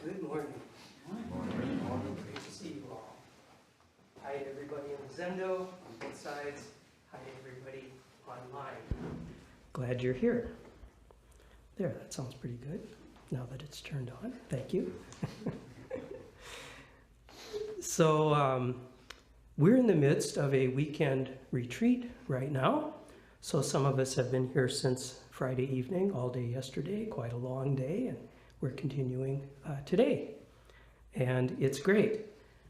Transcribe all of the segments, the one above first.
Good morning. Great to see you all. Hi to everybody in Zendo on both sides. Hi to everybody online. Glad you're here. There, that sounds pretty good now that it's turned on. Thank you. So we're in the midst of a weekend retreat right now. So some of us have been here since Friday evening, all day yesterday, quite a long day, and we're continuing today. And it's great.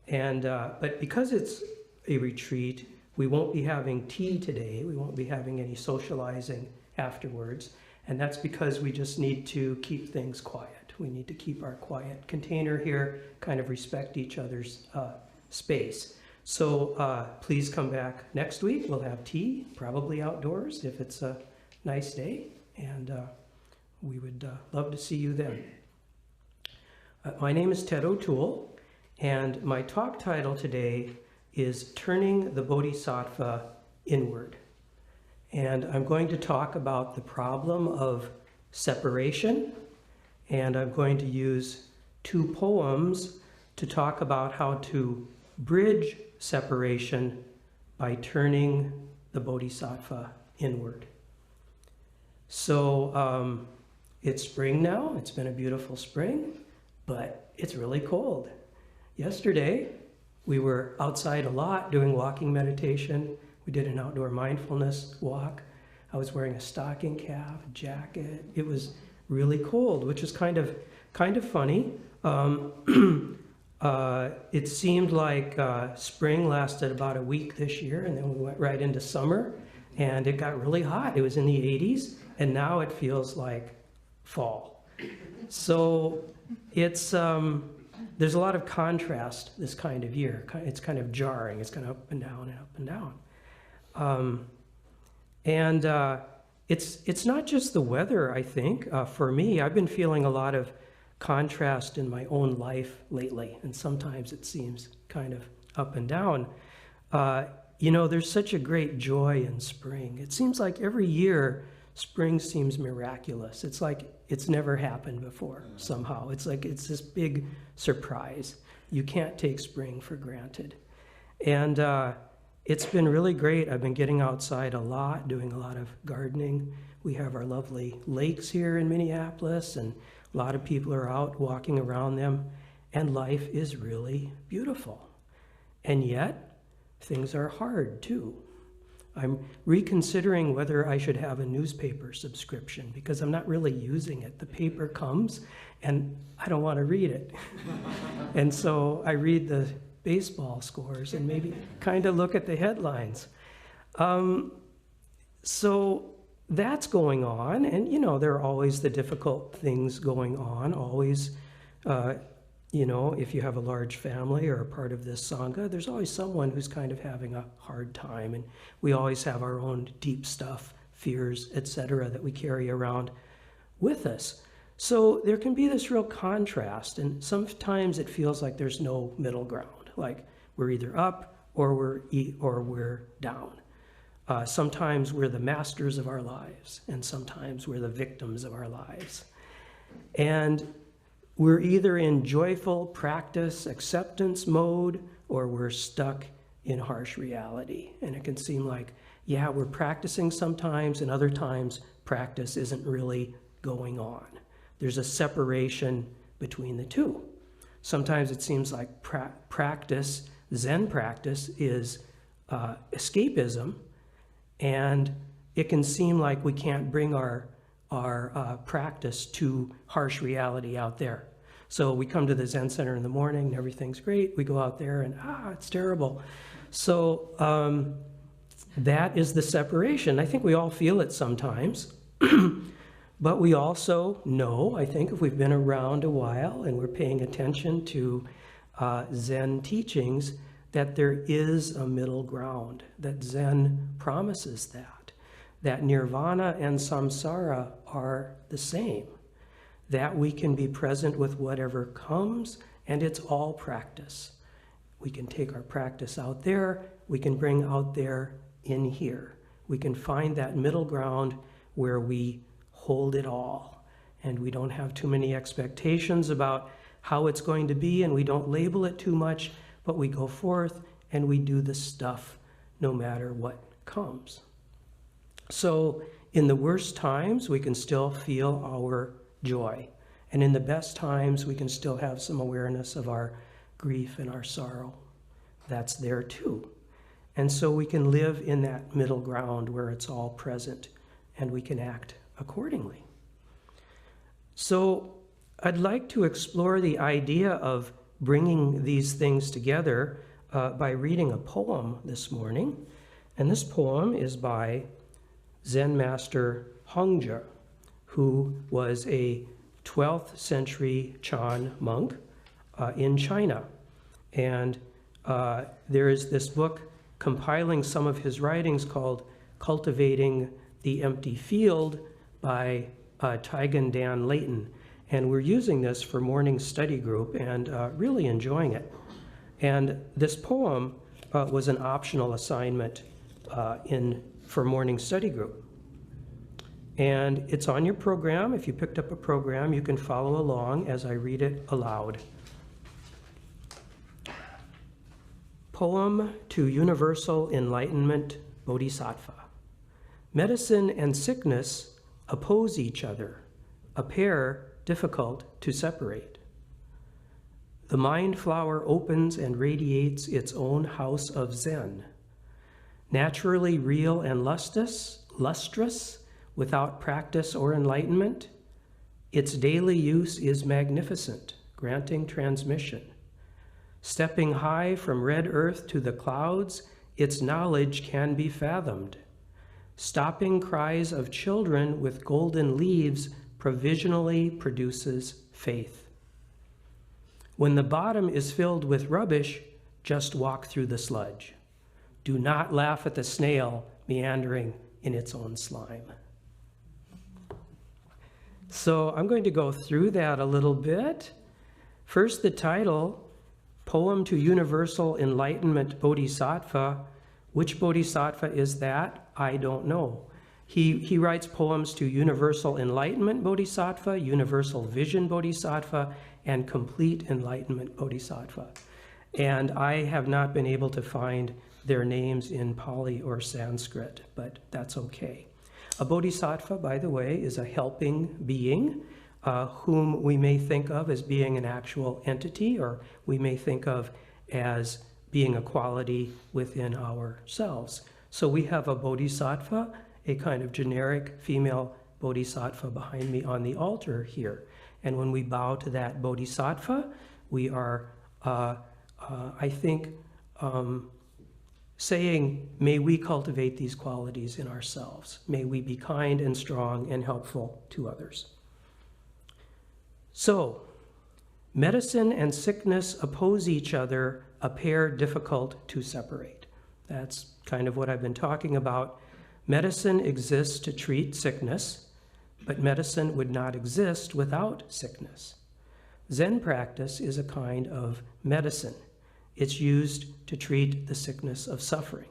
And but because it's a retreat, we won't be having tea today. We won't be having any socializing afterwards. And that's because we just need to keep things quiet. We need to keep our quiet container here, kind of respect each other's space. So please come back next week. We'll have tea, probably outdoors if it's a nice day. And we would love to see you then. My name is Ted O'Toole, and my talk title today is Turning the Bodhisattva Inward. And I'm going to talk about the problem of separation, and I'm going to use two poems to talk about how to bridge separation by turning the Bodhisattva inward. So it's spring now. It's been a beautiful spring, but it's really cold. Yesterday, we were outside a lot doing walking meditation. We did an outdoor mindfulness walk. I was wearing a stocking cap, a jacket. It was really cold, which is kind of funny. It seemed like spring lasted about a week this year, and then we went right into summer, and it got really hot. It was in the 80s, and now it feels like fall. So it's there's a lot of contrast this kind of year. It's kind of jarring. It's kind of up and down and up and down. It's not just the weather, I think. For me, I've been feeling a lot of contrast in my own life lately, and sometimes it seems kind of up and down. You know, there's such a great joy in spring. It seems like every year spring seems miraculous. It's like it's never happened before somehow. It's like it's this big surprise. You can't take spring for granted. And it's been really great. I've been getting outside a lot, doing a lot of gardening. We have our lovely lakes here in Minneapolis, and a lot of people are out walking around them, and life is really beautiful. And yet, things are hard too. I'm reconsidering whether I should have a newspaper subscription because I'm not really using it. The paper comes and I don't want to read it. And so I read the baseball scores and maybe kind of look at the headlines. So that's going on, and you know, there are always the difficult things going on, always, you know, if you have a large family or a part of this Sangha, there's always someone who's kind of having a hard time, and we always have our own deep stuff, fears, etc., that we carry around with us. So there can be this real contrast, and sometimes it feels like there's no middle ground, like we're either up or we're down. Sometimes we're the masters of our lives, and sometimes we're the victims of our lives. And we're either in joyful practice, acceptance mode, or we're stuck in harsh reality. And it can seem like, yeah, we're practicing sometimes, and other times practice isn't really going on. There's a separation between the two. Sometimes it seems like practice, Zen practice, is escapism, and it can seem like we can't bring our practice to harsh reality out there. So we come to the Zen Center in the morning and everything's great. We go out there and it's terrible. So that is the separation. I think we all feel it sometimes. But we also know, I think, if we've been around a while and we're paying attention to Zen teachings, that there is a middle ground, that Zen promises that nirvana and samsara are the same, that we can be present with whatever comes, and it's all practice. We can take our practice out there, we can bring out there in here. We can find that middle ground where we hold it all, and we don't have too many expectations about how it's going to be, and we don't label it too much, but we go forth and we do the stuff no matter what comes. So in the worst times, we can still feel our joy. And in the best times, we can still have some awareness of our grief and our sorrow. That's there too. And so we can live in that middle ground where it's all present and we can act accordingly. So I'd like to explore the idea of bringing these things together by reading a poem this morning. And this poem is by Zen master Hongzhi, who was a 12th century Chan monk in China. And there is this book compiling some of his writings called Cultivating the Empty Field by Taigen Dan Leighton. And we're using this for morning study group and really enjoying it. And this poem was an optional assignment for morning study group. And it's on your program. If you picked up a program, you can follow along as I read it aloud. Poem to Universal Enlightenment Bodhisattva. Medicine and sickness oppose each other, a pair difficult to separate. The mind flower opens and radiates its own house of Zen. Naturally real and lustrous, without practice or enlightenment, its daily use is magnificent, granting transmission. Stepping high from red earth to the clouds, its knowledge can be fathomed. Stopping cries of children with golden leaves provisionally produces faith. When the bottom is filled with rubbish, just walk through the sludge. Do not laugh at the snail meandering in its own slime. So I'm going to go through that a little bit. First, the title, Poem to Universal Enlightenment Bodhisattva. Which Bodhisattva is that? I don't know. He writes poems to Universal Enlightenment Bodhisattva, Universal Vision Bodhisattva, and Complete Enlightenment Bodhisattva. And I have not been able to find their names in Pali or Sanskrit, but that's okay. A bodhisattva, by the way, is a helping being whom we may think of as being an actual entity, or we may think of as being a quality within ourselves. So we have a bodhisattva, a kind of generic female bodhisattva behind me on the altar here. And when we bow to that bodhisattva, we are, I think, saying, may we cultivate these qualities in ourselves. May we be kind and strong and helpful to others. So, medicine and sickness oppose each other, a pair difficult to separate. That's kind of what I've been talking about. Medicine exists to treat sickness, but medicine would not exist without sickness. Zen practice is a kind of medicine. It's used to treat the sickness of suffering.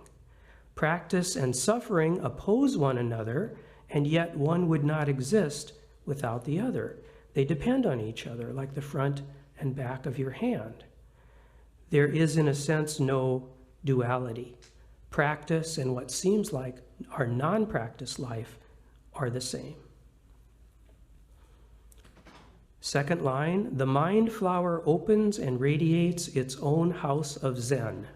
Practice and suffering oppose one another, and yet one would not exist without the other. They depend on each other, like the front and back of your hand. There is, in a sense, no duality. Practice and what seems like our non-practice life are the same. Second line, the mind flower opens and radiates its own house of Zen.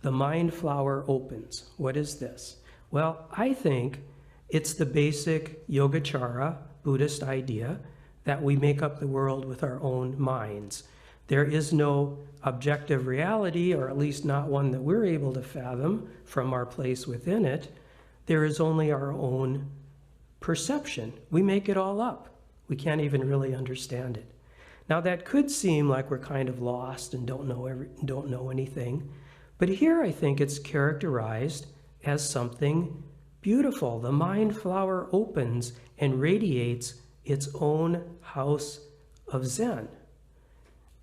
The mind flower opens. What is this? Well, I think it's the basic Yogacara Buddhist idea that we make up the world with our own minds. There is no objective reality, or at least not one that we're able to fathom from our place within it. There is only our own perception. We make it all up. We can't even really understand it. Now that could seem like we're kind of lost and don't know anything, but here I think it's characterized as something beautiful. The mind flower opens and radiates its own house of Zen.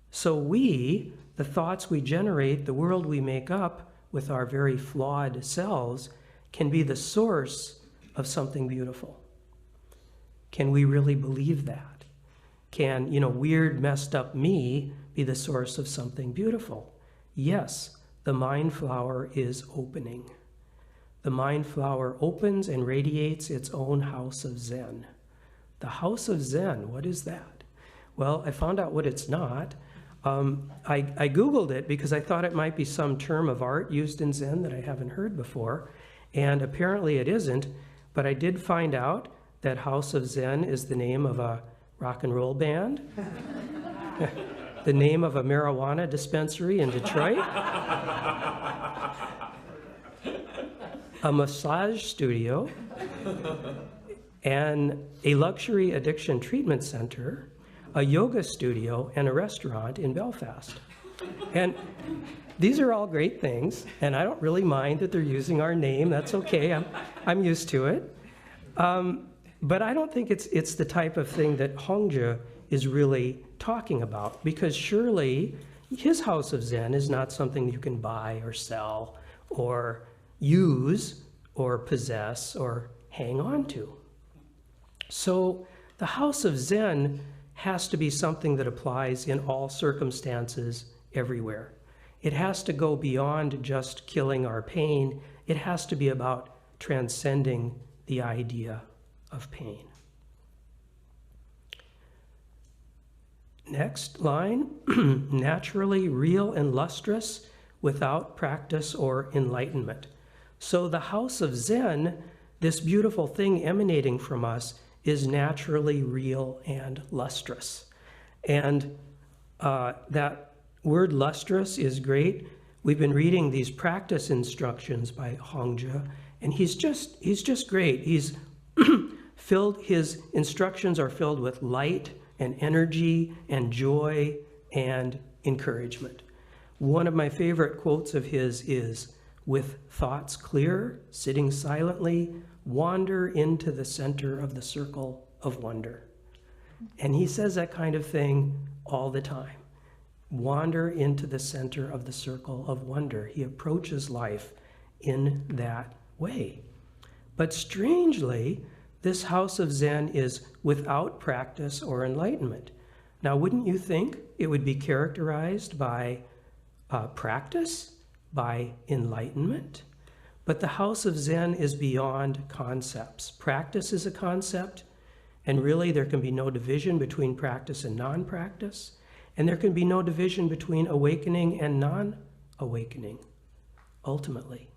So we, the thoughts we generate, the world we make up with our very flawed selves, can be the source of something beautiful. Can we really believe that? can, weird, messed up me be the source of something beautiful? Yes, the mind flower is opening. The mind flower opens and radiates its own house of Zen. The house of Zen, what is that? Well, I found out what it's not. I Googled it because I thought it might be some term of art used in Zen that I haven't heard before, and apparently it isn't, but I did find out that House of Zen is the name of a rock and roll band, the name of a marijuana dispensary in Detroit, a massage studio, and a luxury addiction treatment center, a yoga studio, and a restaurant in Belfast. And these are all great things, and I don't really mind that they're using our name. That's okay. I'm used to it. But I don't think it's the type of thing that Hongzhi is really talking about, because surely his house of Zen is not something you can buy or sell or use or possess or hang on to. So the house of Zen has to be something that applies in all circumstances everywhere. It has to go beyond just killing our pain. It has to be about transcending the idea of pain. Next line, naturally real and lustrous without practice or enlightenment. So the house of Zen, this beautiful thing emanating from us, is naturally real and lustrous. And that word lustrous is great. We've been reading these practice instructions by Hongzhi, and he's just great. He's his instructions are filled with light and energy and joy and encouragement. One of my favorite quotes of his is, "With thoughts clear, sitting silently, wander into the center of the circle of wonder." And he says that kind of thing all the time. Wander into the center of the circle of wonder. He approaches life in that way. But strangely, this house of Zen is without practice or enlightenment. Now, wouldn't you think it would be characterized by practice, by enlightenment? But the house of Zen is beyond concepts. Practice is a concept, and really there can be no division between practice and non-practice, and there can be no division between awakening and non-awakening, ultimately.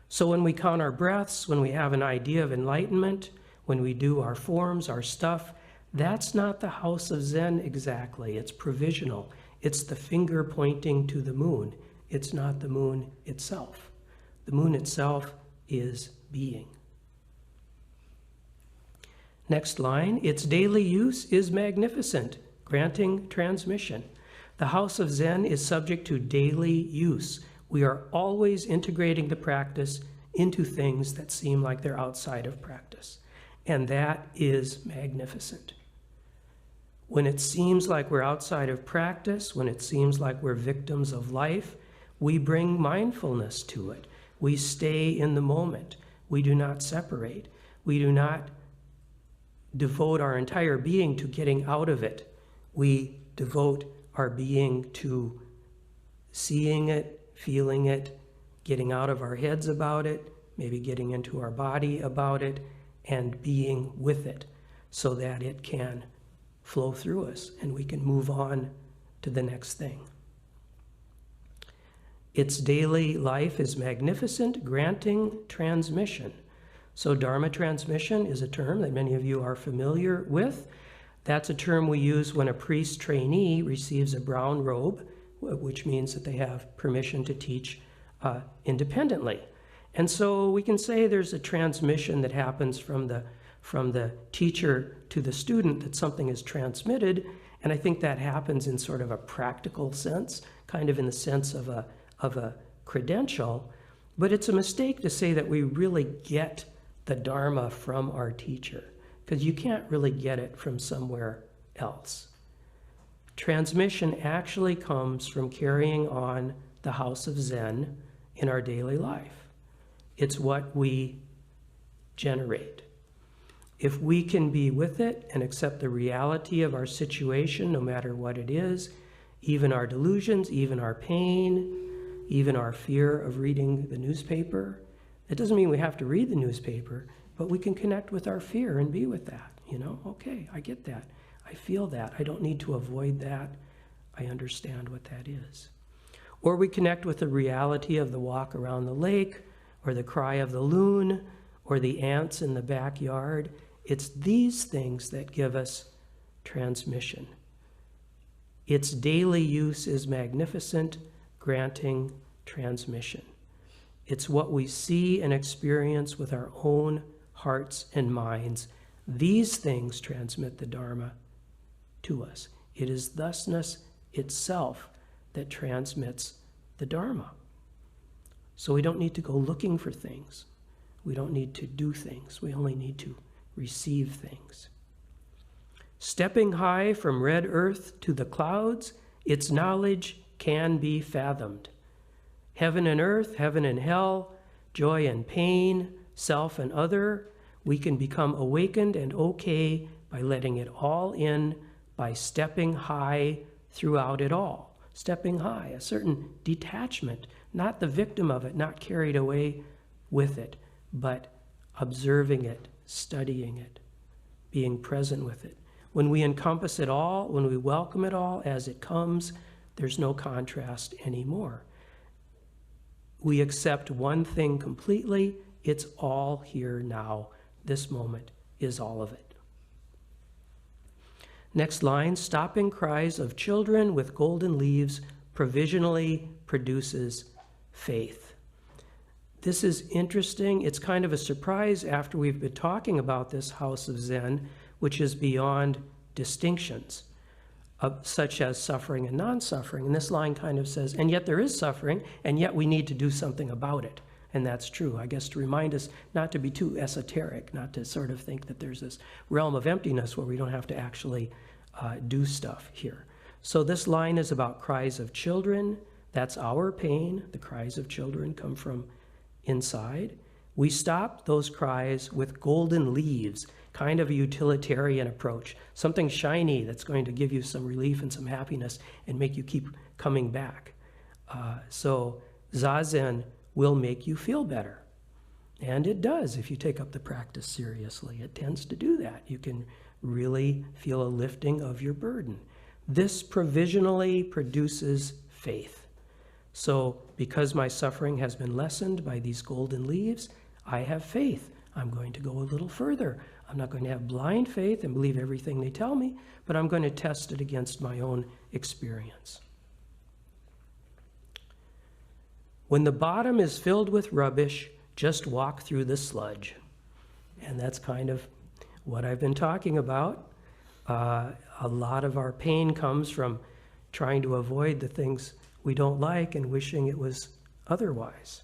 So when we count our breaths, when we have an idea of enlightenment, when we do our forms, our stuff, that's not the house of Zen exactly. It's provisional. It's the finger pointing to the moon. It's not the moon itself. The moon itself is being. Next line, its daily use is magnificent, granting transmission. The house of Zen is subject to daily use. We are always integrating the practice into things that seem like they're outside of practice. And that is magnificent. When it seems like we're outside of practice, when it seems like we're victims of life, we bring mindfulness to it. We stay in the moment. We do not separate. We do not devote our entire being to getting out of it. We devote our being to seeing it, feeling it, getting out of our heads about it, maybe getting into our body about it, and being with it so that it can flow through us and we can move on to the next thing. Its daily life is magnificent, granting transmission. So Dharma transmission is a term that many of you are familiar with. That's a term we use when a priest trainee receives a brown robe, which means that they have permission to teach independently. And so we can say there's a transmission that happens from the teacher to the student, that something is transmitted, and I think that happens in sort of a practical sense, kind of in the sense of a credential, but it's a mistake to say that we really get the Dharma from our teacher, because you can't really get it from somewhere else. Transmission actually comes from carrying on the house of Zen in our daily life. It's what we generate. If we can be with it and accept the reality of our situation, no matter what it is, even our delusions, even our pain, even our fear of reading the newspaper, it doesn't mean we have to read the newspaper, but we can connect with our fear and be with that. Okay, I get that. I feel that. I don't need to avoid that. I understand what that is. Or we connect with the reality of the walk around the lake, or the cry of the loon, or the ants in the backyard. It's these things that give us transmission. Its daily use is magnificent, granting transmission. It's what we see and experience with our own hearts and minds. These things transmit the Dharma to us. It is thusness itself that transmits the Dharma. So we don't need to go looking for things. We don't need to do things. We only need to receive things. Stepping high from red earth to the clouds, its knowledge can be fathomed. Heaven and earth, heaven and hell, joy and pain, self and other, we can become awakened and okay by letting it all in, by stepping high throughout it all. Stepping high, a certain detachment, not the victim of it, not carried away with it, but observing it, studying it, being present with it. When we encompass it all, when we welcome it all as it comes, there's no contrast anymore. We accept one thing completely. It's all here now. This moment is all of it. Next line, stopping cries of children with golden leaves provisionally produces faith. This is interesting. It's kind of a surprise after we've been talking about this house of Zen, which is beyond distinctions, such as suffering and non-suffering. And this line kind of says, and yet there is suffering, and yet we need to do something about it. And that's true, I guess, to remind us not to be too esoteric, not to sort of think that there's this realm of emptiness where we don't have to actually do stuff here. So this line is about cries of children. That's our pain. The cries of children come from inside. We stop those cries with golden leaves, kind of a utilitarian approach, something shiny that's going to give you some relief and some happiness and make you keep coming back. So Zazen will make you feel better. And it does if you take up the practice seriously. It tends to do that. You can really feel a lifting of your burden. This provisionally produces faith. So because my suffering has been lessened by these golden leaves, I have faith. I'm going to go a little further. I'm not going to have blind faith and believe everything they tell me, but I'm going to test it against my own experience. When the bottom is filled with rubbish, just walk through the sludge. And that's kind of what I've been talking about. A lot of our pain comes from trying to avoid the things we don't like and wishing it was otherwise.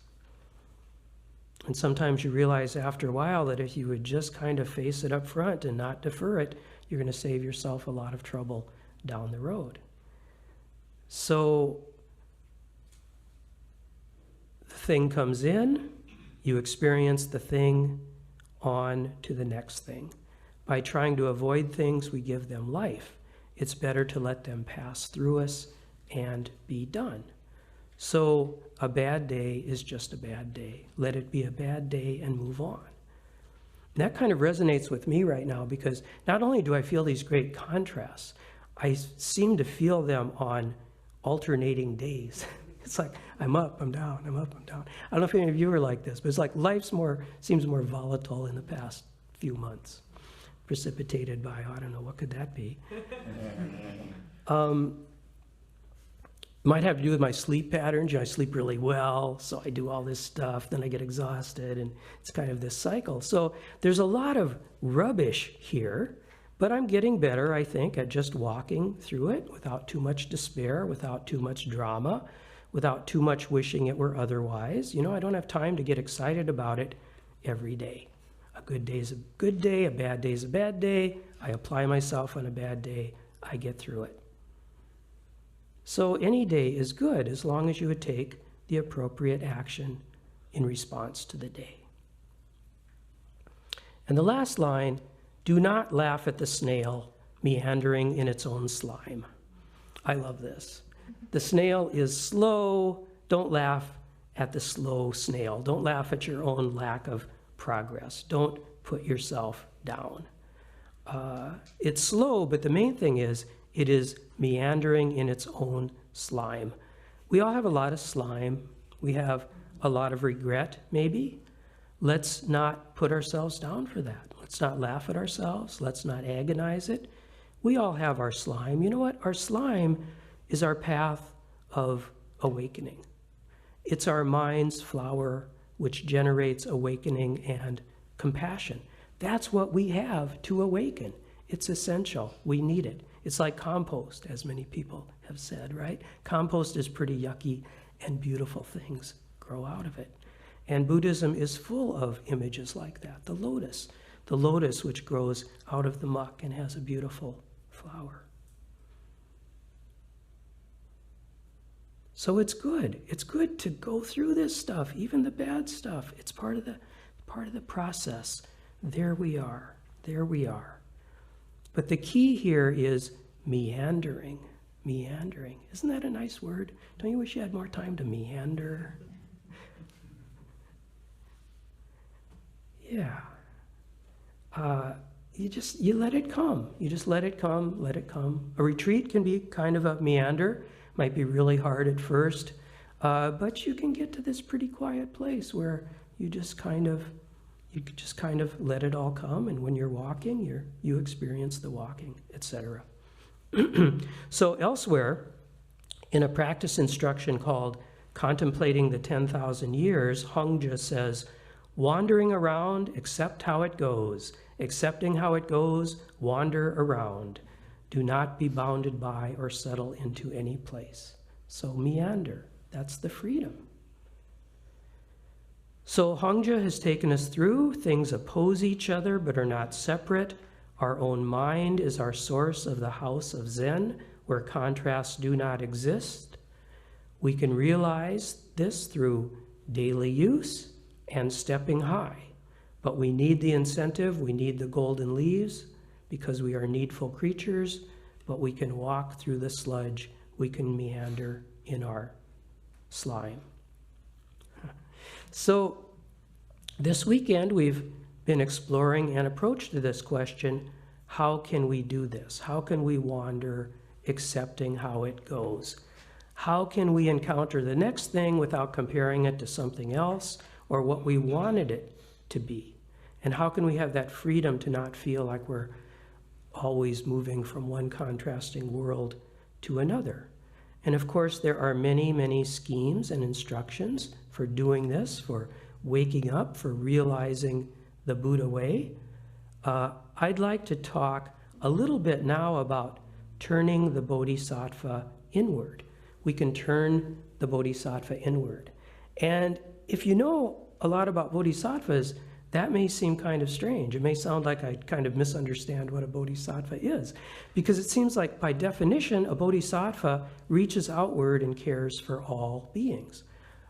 And sometimes you realize after a while that if you would just kind of face it up front and not defer it, you're going to save yourself a lot of trouble down the road. So the thing comes in, you experience the thing, on to the next thing. By trying to avoid things, we give them life. It's better to let them pass through us and be done. So a bad day is just a bad day. Let it be a bad day and move on. And that kind of resonates with me right now because not only do I feel these great contrasts, I seem to feel them on alternating days. It's like I'm up, I'm down, I'm up, I'm down. I don't know if any of you are like this, but it's like life seems more volatile in the past few months, precipitated by, I don't know, what could that be? Might have to do with my sleep patterns. I sleep really well, so I do all this stuff, then I get exhausted, and it's kind of this cycle. So there's a lot of rubbish here, but I'm getting better, I think, at just walking through it without too much despair, without too much drama, without too much wishing it were otherwise. You know, I don't have time to get excited about it every day. A good day is a good day, a bad day is a bad day. I apply myself on a bad day, I get through it. So any day is good as long as you would take the appropriate action in response to the day. And the last line, Do not laugh at the snail meandering in its own slime. I love this. The snail is slow. Don't laugh at the slow snail. Don't laugh at your own lack of progress. Don't put yourself down. It's slow, but the main thing is it is meandering in its own slime. We all have a lot of slime. We have a lot of regret, maybe. Let's not put ourselves down for that. Let's not laugh at ourselves. Let's not agonize it. We all have our slime. You know what? Our slime is our path of awakening. It's our mind's flower which generates awakening and compassion. That's what we have to awaken. It's essential. We need it. It's like compost, as many people have said, right? Compost is pretty yucky, and beautiful things grow out of it. And Buddhism is full of images like that. The lotus which grows out of the muck and has a beautiful flower. So it's good. It's good to go through this stuff, even the bad stuff. It's part of the process. There we are. There we are. But the key here is meandering. Meandering. Isn't that a nice word? Don't you wish you had more time to meander? Yeah. You let it come. You just let it come, let it come. A retreat can be kind of a meander. Might be really hard at first, but you can get to this pretty quiet place where you just kind of let it all come, and when you're walking, you experience the walking, etc. So elsewhere, in a practice instruction called Contemplating the 10,000 Years, Hongja says, wandering around, accept how it goes. Accepting how it goes, wander around. Do not be bounded by or settle into any place. So meander, that's the freedom. So Hongja has taken us through. Things oppose each other but are not separate. Our own mind is our source of the house of Zen, where contrasts do not exist. We can realize this through daily use and stepping high. But we need the incentive, we need the golden leaves, because we are needful creatures, but we can walk through the sludge, we can meander in our slime. So this weekend we've been exploring an approach to this question: how can we do this? How can we wander, accepting how it goes? How can we encounter the next thing without comparing it to something else or what we wanted it to be? And how can we have that freedom to not feel like we're always moving from one contrasting world to another? And of course, there are many, many schemes and instructions for doing this, for waking up, for realizing the Buddha way. I'd like to talk a little bit now about turning the Bodhisattva inward. We can turn the Bodhisattva inward. And if you know a lot about Bodhisattvas, that may seem kind of strange. It may sound like I kind of misunderstand what a Bodhisattva is, because it seems like by definition, a Bodhisattva reaches outward and cares for all beings.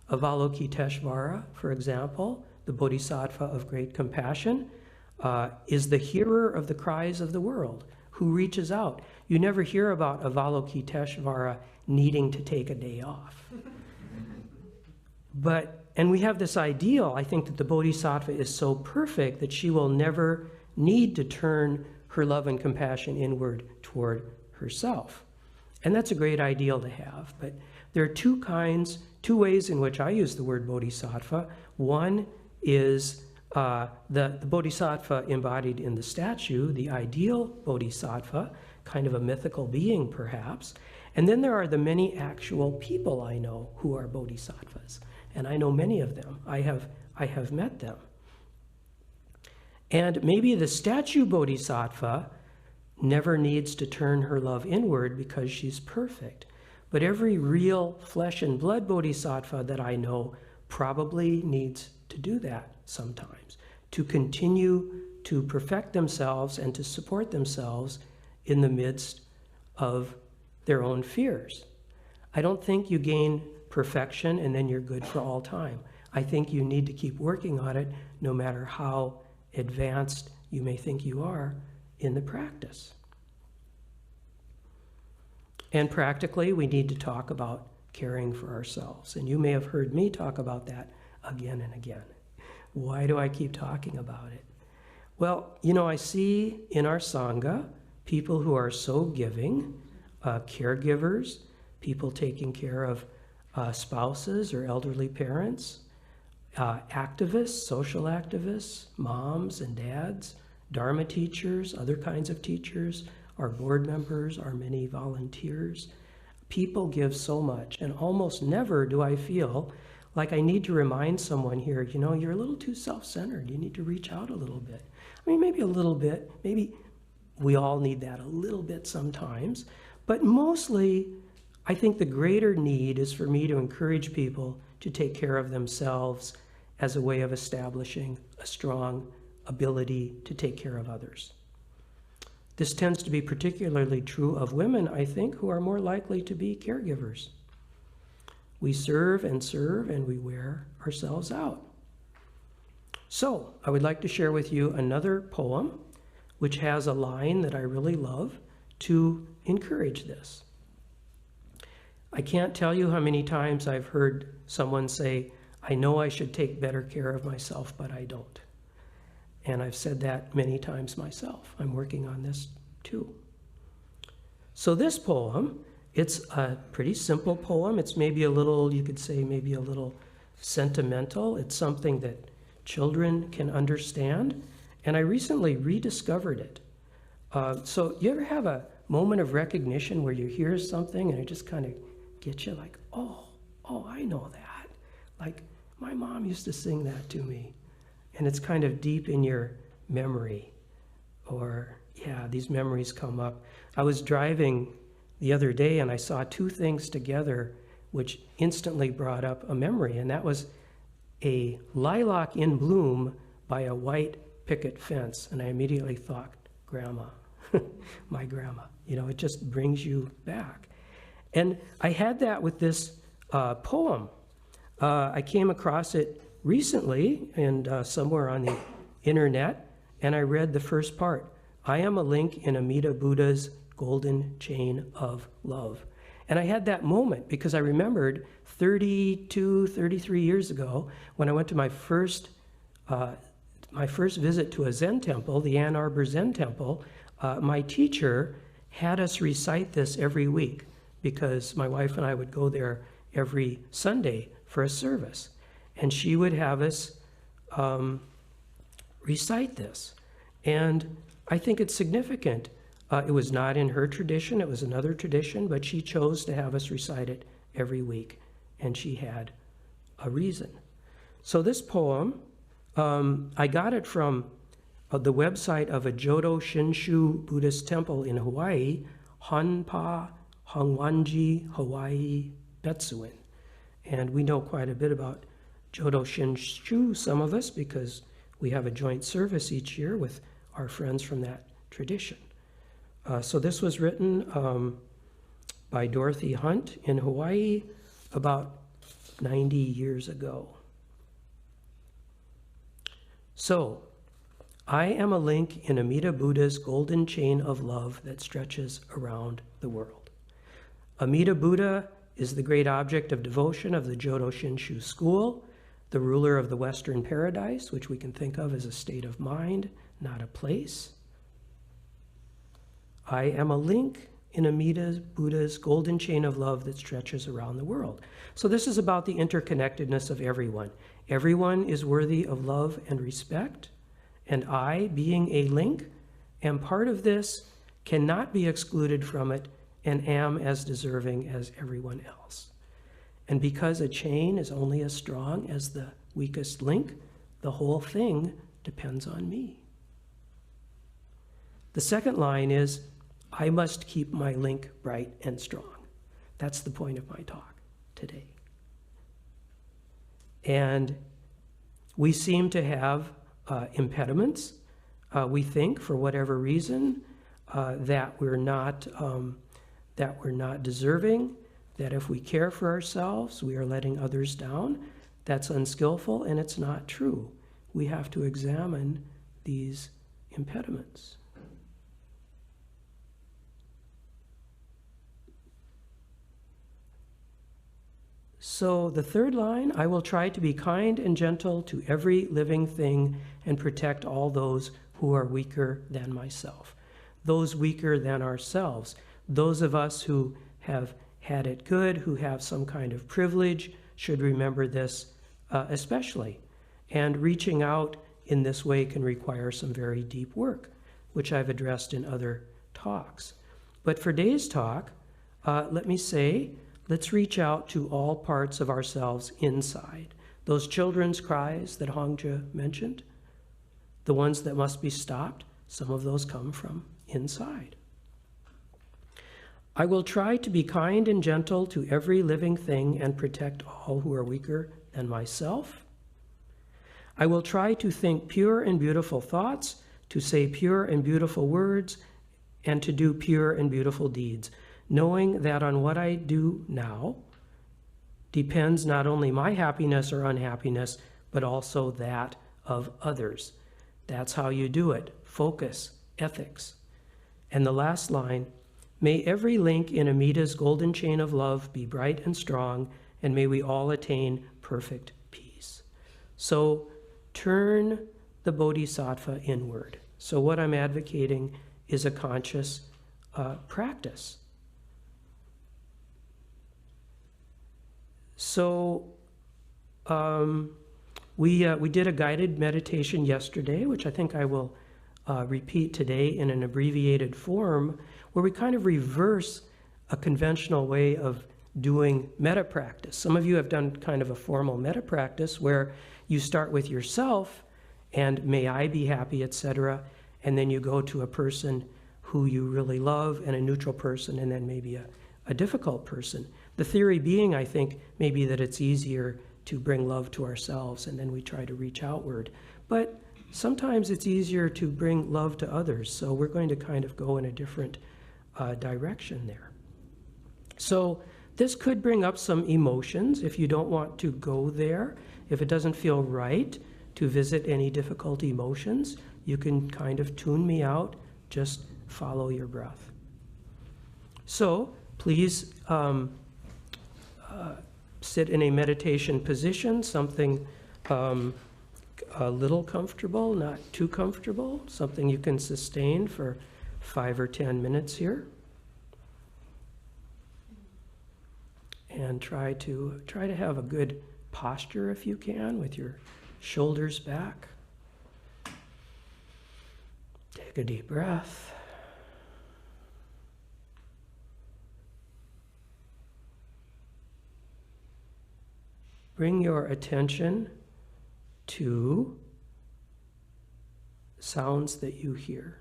Avalokiteshvara, for example, the Bodhisattva of great compassion, is the hearer of the cries of the world, who reaches out. You never hear about Avalokiteshvara needing to take a day off. And we have this ideal, I think, that the Bodhisattva is so perfect that she will never need to turn her love and compassion inward toward herself. And that's a great ideal to have. But there are two ways in which I use the word Bodhisattva. One is the Bodhisattva embodied in the statue, the ideal Bodhisattva, kind of a mythical being perhaps. And then there are the many actual people I know who are Bodhisattvas. And I know many of them. I have met them. And maybe the statue Bodhisattva never needs to turn her love inward because she's perfect. But every real flesh and blood Bodhisattva that I know probably needs to do that sometimes, to continue to perfect themselves and to support themselves in the midst of their own fears. I don't think you gain perfection and then you're good for all time. I think you need to keep working on it no matter how advanced you may think you are in the practice. And practically, we need to talk about caring for ourselves. And you may have heard me talk about that again and again. Why do I keep talking about it? Well, I see in our Sangha people who are so giving, caregivers, people taking care of spouses or elderly parents, activists, social activists, moms and dads, Dharma teachers, other kinds of teachers, our board members, our many volunteers. People give so much, and almost never do I feel like I need to remind someone here, you're a little too self-centered. You need to reach out a little bit. I mean, maybe a little bit. Maybe we all need that a little bit sometimes. But mostly, I think the greater need is for me to encourage people to take care of themselves as a way of establishing a strong ability to take care of others. This tends to be particularly true of women, I think, who are more likely to be caregivers. We serve, and we wear ourselves out. So, I would like to share with you another poem which has a line that I really love to encourage this. I can't tell you how many times I've heard someone say, I know I should take better care of myself, but I don't. And I've said that many times myself. I'm working on this too. So this poem, it's a pretty simple poem. It's maybe a little, you could say maybe a little sentimental. It's something that children can understand. And I recently rediscovered it. So you ever have a moment of recognition where you hear something and it just kind of gets you like, oh, I know that. Like, my mom used to sing that to me. And it's kind of deep in your memory. Or, yeah, these memories come up. I was driving the other day and I saw two things together which instantly brought up a memory. And that was a lilac in bloom by a white picket fence. And I immediately thought, Grandma, my grandma. It just brings you back. And I had that with this poem. I came across it recently and somewhere on the internet, and I read the first part. I am a link in Amida Buddha's golden chain of love. And I had that moment because I remembered 33 years ago when I went to my first visit to a Zen temple, the Ann Arbor Zen temple. My teacher had us recite this every week because my wife and I would go there every Sunday for a service. And she would have us recite this. And I think it's significant. It was not in her tradition, it was another tradition, but she chose to have us recite it every week. And she had a reason. So this poem, I got it from the website of a Jodo Shinshu Buddhist temple in Hawaii, Hanpa Hongwanji Hawaii Betsuin. And we know quite a bit about Jodo Shinshu, some of us, because we have a joint service each year with our friends from that tradition. So this was written by Dorothy Hunt in Hawaii about 90 years ago. So, I am a link in Amida Buddha's golden chain of love that stretches around the world. Amida Buddha is the great object of devotion of the Jodo Shinshu school, the ruler of the Western paradise, which we can think of as a state of mind, not a place. I am a link in Amida Buddha's golden chain of love that stretches around the world. So this is about the interconnectedness of everyone. Everyone is worthy of love and respect, and I, being a link, am part of this, cannot be excluded from it, and am as deserving as everyone else. And because a chain is only as strong as the weakest link, the whole thing depends on me. The second line is, I must keep my link bright and strong. That's the point of my talk today. And we seem to have impediments, we think, for whatever reason, that we're not deserving, that if we care for ourselves, we are letting others down. That's unskillful, and it's not true. We have to examine these impediments. So the third line, I will try to be kind and gentle to every living thing and protect all those who are weaker than myself. Those weaker than ourselves. Those of us who have had it good, who have some kind of privilege, should remember this especially. And reaching out in this way can require some very deep work, which I've addressed in other talks. But for today's talk, let me say, let's reach out to all parts of ourselves inside. Those children's cries that Hongzhi mentioned, the ones that must be stopped, some of those come from inside. I will try to be kind and gentle to every living thing and protect all who are weaker than myself. I will try to think pure and beautiful thoughts, to say pure and beautiful words, and to do pure and beautiful deeds, knowing that on what I do now depends not only my happiness or unhappiness, but also that of others. That's how you do it. Focus, ethics. And the last line, may every link in Amita's golden chain of love be bright and strong, and may we all attain perfect peace. So turn the Bodhisattva inward. So what I'm advocating is a conscious practice. So we did a guided meditation yesterday, which I think I will repeat today in an abbreviated form, where we kind of reverse a conventional way of doing metta practice. Some of you have done kind of a formal metta practice where you start with yourself and may I be happy, etc., and then you go to a person who you really love and a neutral person and then maybe a difficult person. The theory being, I think, maybe that it's easier to bring love to ourselves and then we try to reach outward. But sometimes it's easier to bring love to others, so we're going to kind of go in a different direction there. So this could bring up some emotions if you don't want to go there. If it doesn't feel right to visit any difficult emotions, you can kind of tune me out, just follow your breath. So please sit in a meditation position, something a little comfortable, not too comfortable, something you can sustain for 5 or 10 minutes here. And try to have a good posture if you can, with your shoulders back. Take a deep breath. Bring your attention to sounds that you hear.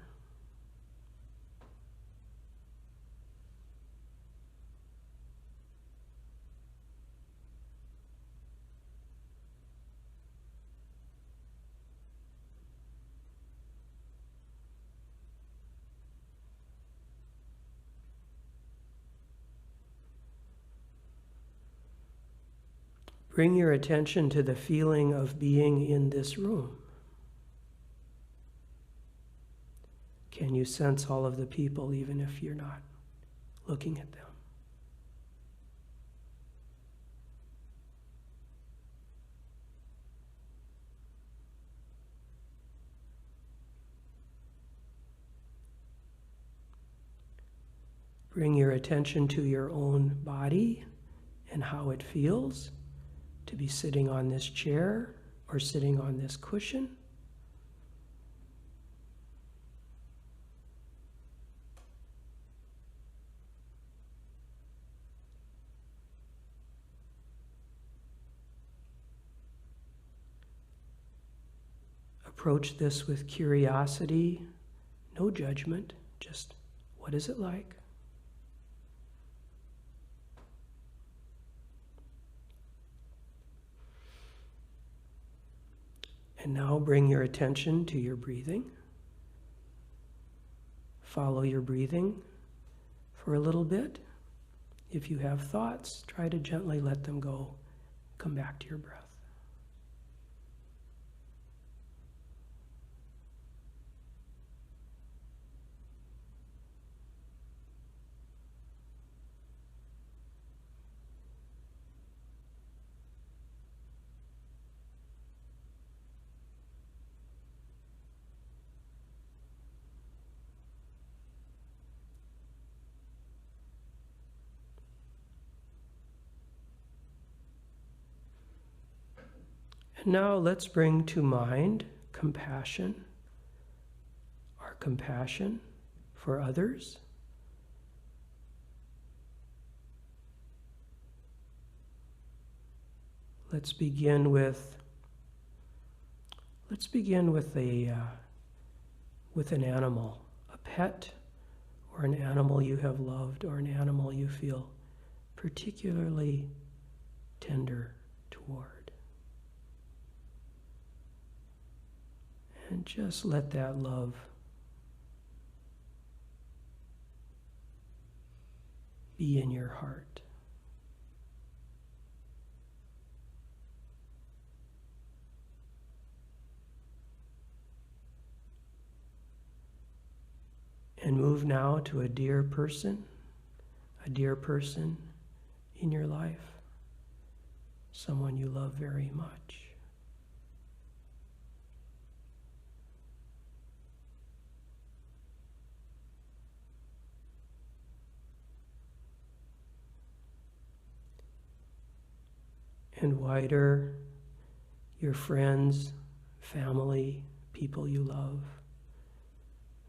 Bring your attention to the feeling of being in this room. Can you sense all of the people even if you're not looking at them? Bring your attention to your own body and how it feels to be sitting on this chair or sitting on this cushion. Approach this with curiosity, no judgment, just what is it like? And now bring your attention to your breathing. Follow your breathing for a little bit. If you have thoughts, try to gently let them go. Come back to your breath. Now let's bring to mind compassion, our compassion for others. Let's begin with an animal, a pet, or an animal you have loved, or an animal you feel particularly tender toward. And just let that love be in your heart. And move now to a dear person in your life, someone you love very much. And wider, your friends, family, people you love.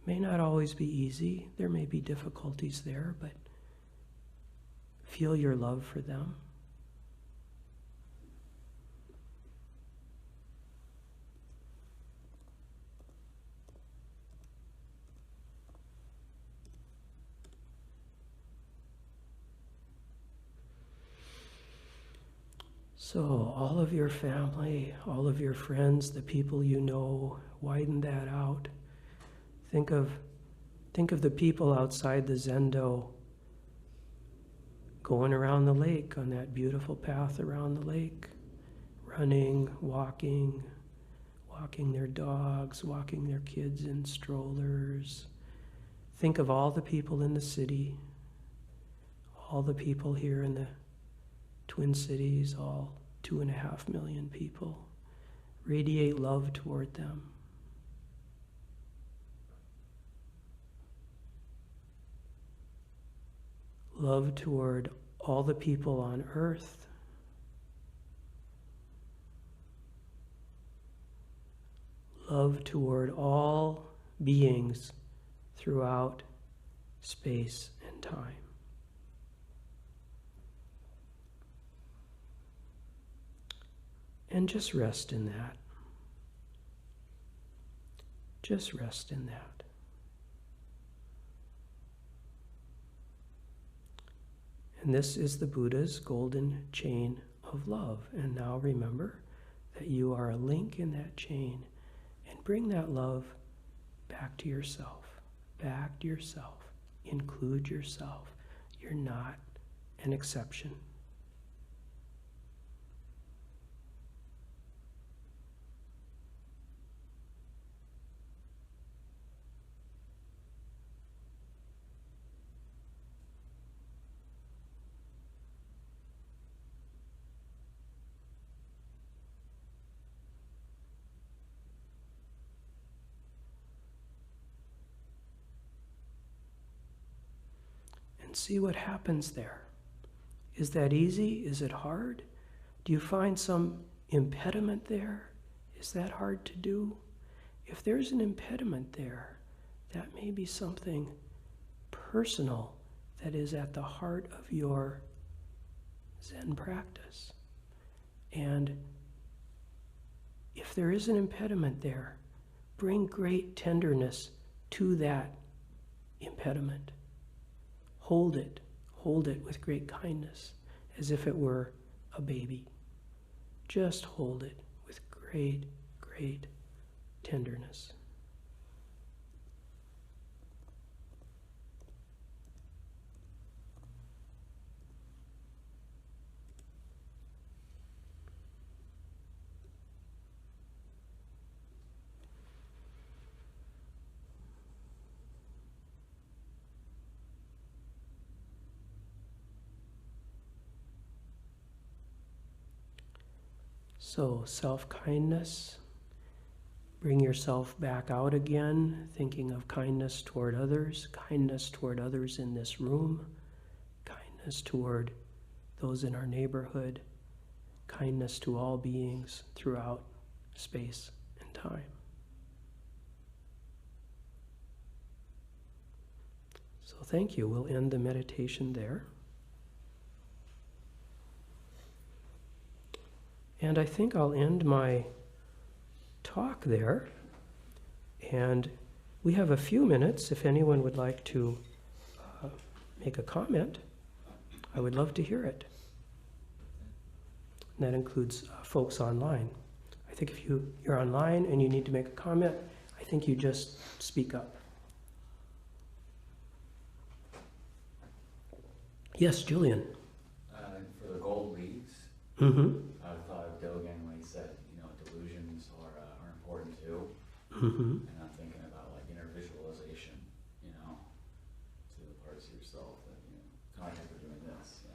May not always be easy. There may be difficulties there, but feel your love for them. So all of your family, all of your friends, the people you know, widen that out. Think of the people outside the zendo going around the lake on that beautiful path around the lake, running, walking their dogs, walking their kids in strollers. Think of all the people in the city, all the people here in the Twin Cities, all 2.5 million people. Radiate love toward them. Love toward all the people on earth. Love toward all beings throughout space and time. And just rest in that. Just rest in that. And this is the Buddha's golden chain of love. And now remember that you are a link in that chain, and bring that love back to yourself. Back to yourself. Include yourself. You're not an exception. And see what happens there. Is that easy? Is it hard? Do you find some impediment there? Is that hard to do? If there's an impediment there, that may be something personal that is at the heart of your Zen practice. And if there is an impediment there, bring great tenderness to that impediment. Hold it with great kindness, as if it were a baby. Just hold it with great, great tenderness. So, self-kindness, bring yourself back out again, thinking of kindness toward others in this room, kindness toward those in our neighborhood, kindness to all beings throughout space and time. So thank you. We'll end the meditation there. And I think I'll end my talk there. And we have a few minutes if anyone would like to make a comment. I would love to hear it. And that includes folks online. I think if you're online and you need to make a comment, I think you just speak up. Yes, Julian. For the gold leaves, Mm-hmm. I thought of Dogen when he said, delusions are important too. Mm-hmm. And I'm thinking about like inner visualization, to the parts of yourself that, kind of like we're doing this,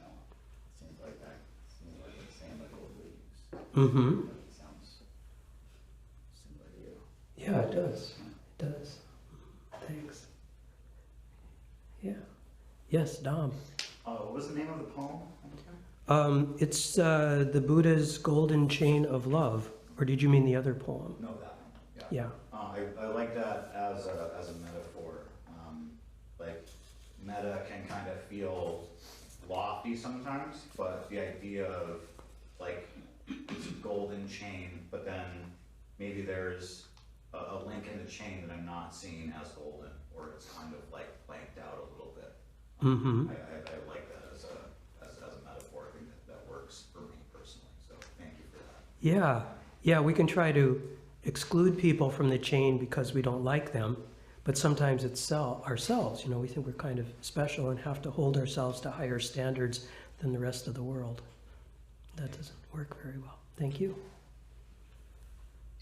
seems like the same like gold leaves. Mm-hmm. It sounds similar to you. Yeah, it does. It does. Thanks. Yeah. Yes, Dom. What was the name of the poem? It's the Buddha's Golden Chain of Love. Or did you mean the other poem? No, that one. Yeah. I like that as a metaphor. Like meta can kind of feel lofty sometimes, but the idea of like this golden chain, but then maybe there's a link in the chain that I'm not seeing as golden, or it's kind of like blanked out a little bit. Mm-hmm. I like that as a metaphor. I think that works for me personally. So thank you for that. Yeah. Yeah, we can try to exclude people from the chain because we don't like them, but sometimes it's ourselves. We think we're kind of special and have to hold ourselves to higher standards than the rest of the world. That doesn't work very well. Thank you.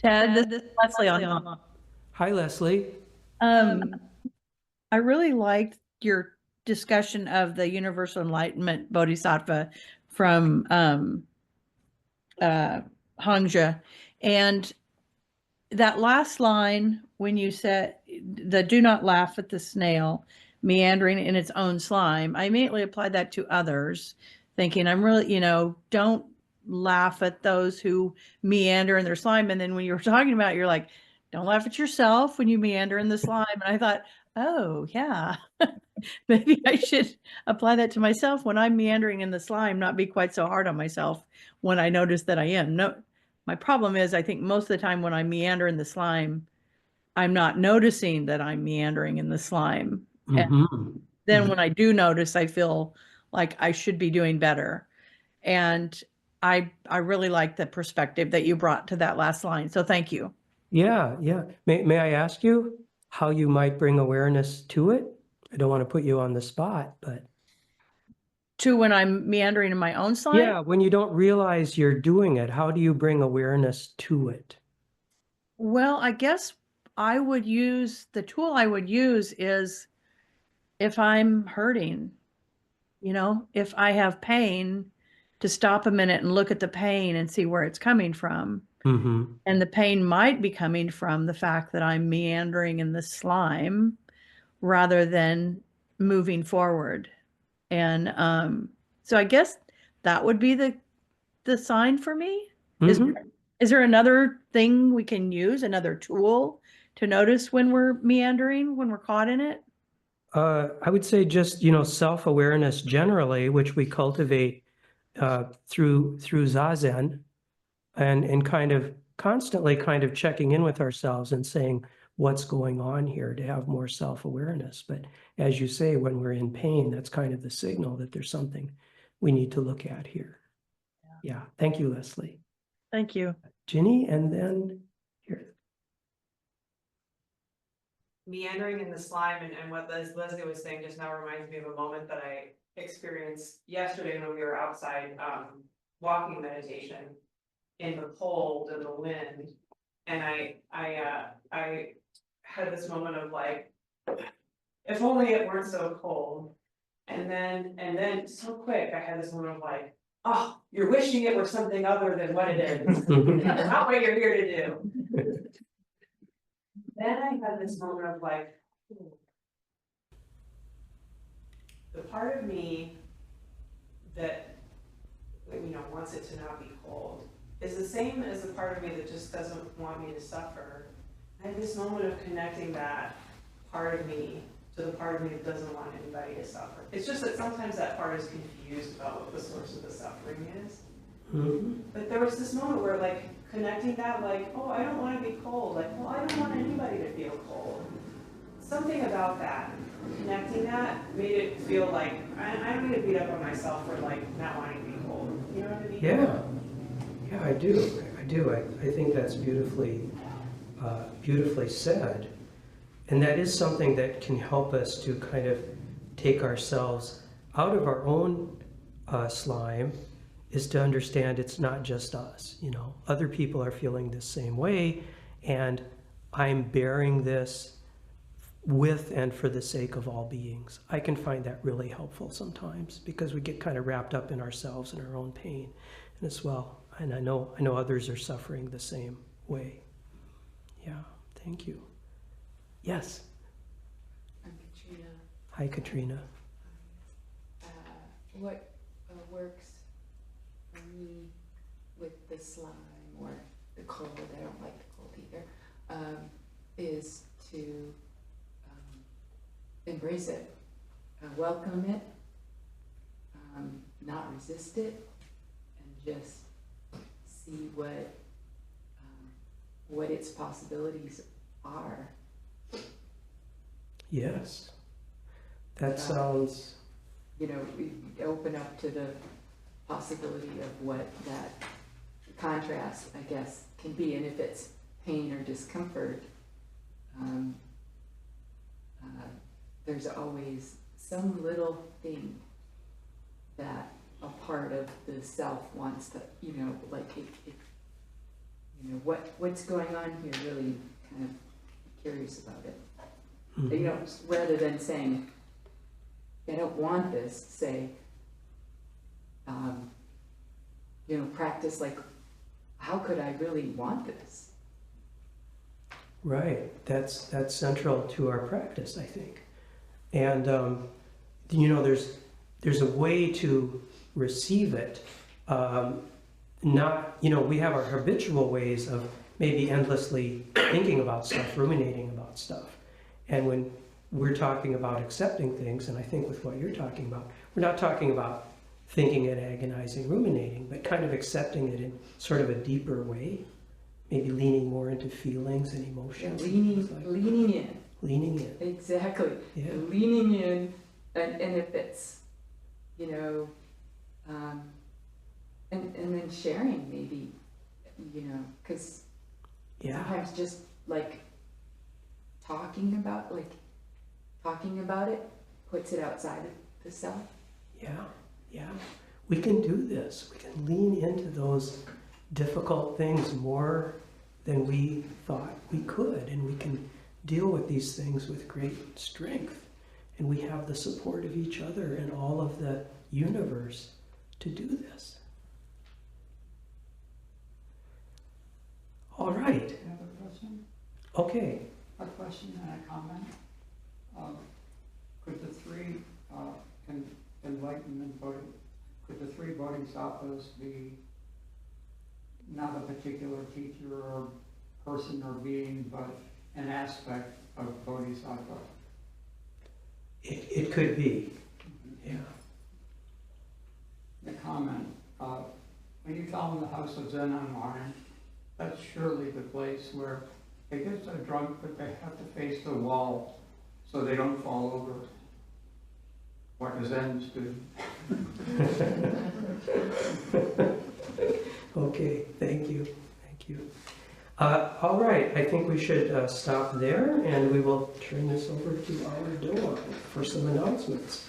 Ted, this is Leslie on. Hi, Leslie. I really liked your discussion of the universal enlightenment Bodhisattva from Hangzhou. And that last line, when you said the do not laugh at the snail meandering in its own slime, I immediately applied that to others, thinking I'm really, don't laugh at those who meander in their slime. And then when you were talking about it, you're like, don't laugh at yourself when you meander in the slime. And I thought, oh yeah, maybe I should apply that to myself when I'm meandering in the slime, not be quite so hard on myself when I notice that I am. No, my problem is I think most of the time when I meander in the slime, I'm not noticing that I'm meandering in the slime. Mm-hmm. And then when I do notice, I feel like I should be doing better. And I really like the perspective that you brought to that last line. So thank you. Yeah, yeah. May I ask you how you might bring awareness to it? I don't want to put you on the spot, but. To when I'm meandering in my own slime? Yeah, when you don't realize you're doing it, how do you bring awareness to it? Well, I guess the tool I would use is if I'm hurting, if I have pain, to stop a minute and look at the pain and see where it's coming from. Mm-hmm. And the pain might be coming from the fact that I'm meandering in the slime rather than moving forward. And so I guess that would be the sign for me. Mm-hmm. Is there another thing we can use, another tool to notice when we're meandering, when we're caught in it? I would say just, self-awareness generally, which we cultivate through Zazen and kind of constantly kind of checking in with ourselves and saying, what's going on here, to have more self-awareness. But as you say, when we're in pain, that's kind of the signal that there's something we need to look at here. Yeah. Thank you, Leslie. Thank you. Ginny, and then here. Meandering in the slime and what Leslie was saying just now reminds me of a moment that I experienced yesterday when we were outside walking meditation in the cold and the wind, and I had this moment of like, if only it weren't so cold, and then so quick I had this moment of like, oh, you're wishing it were something other than what it is. Not what you're here to do. Then I had this moment of like, the part of me that wants it to not be cold, is the same as the part of me that just doesn't want me to suffer. I had this moment of connecting that part of me to the part of me that doesn't want anybody to suffer. It's just that sometimes that part is confused about what the source of the suffering is. Mhm. But there was this moment where like connecting that, like, oh, I don't want to be cold. Like, well, I don't want anybody to feel cold. Something about that, connecting that, made it feel like I don't need to beat up on myself for like not wanting to be cold. You know what I mean? Yeah, I do. I think that's beautifully said. And that is something that can help us to kind of take ourselves out of our own slime, is to understand it's not just us. Other people are feeling the same way, and I'm bearing this with and for the sake of all beings. I can find that really helpful sometimes, because we get kind of wrapped up in ourselves and our own pain and as well. And I know others are suffering the same way. Yeah, thank you. Yes. I'm Katrina. Hi, Katrina. What works for me with the slime or the cold, I don't like the cold either, is to embrace it, welcome it, not resist it, and just see what its possibilities are. Yes. That sounds... We open up to the possibility of what that contrast, I guess, can be. And if it's pain or discomfort, there's always some little thing that a part of the self wants to, what's going on here, really kind of curious about it. Mhm. Rather than saying, I don't want this, say, practice like, how could I really want this? Right. That's central to our practice, I think. And, there's a way to receive it. We have our habitual ways of maybe endlessly thinking about stuff, ruminating about stuff. And when we're talking about accepting things, and I think with what you're talking about, we're not talking about thinking and agonizing, ruminating, but kind of accepting it in sort of a deeper way, maybe leaning more into feelings and emotions. Leaning in. Leaning in. Exactly. Yeah. Leaning in, and if it's, and then sharing maybe, because sometimes just like talking about it puts it outside of the self. Yeah. We can do this. We can lean into those difficult things more than we thought we could, and we can deal with these things with great strength. And we have the support of each other and all of the universe to do this. All right. You have a question? Okay. A question and a comment. Could the three enlightenment could the three bodhisattvas be not a particular teacher or person or being, but an aspect of bodhisattva? It could be. Yeah. The comment, when you tell them the house of Zen unwind, that's surely the place where they get so drunk that they have to face the wall so they don't fall over, like the Zens do. Okay, thank you. All right, I think we should stop there, and we will turn this over to our Doa for some announcements.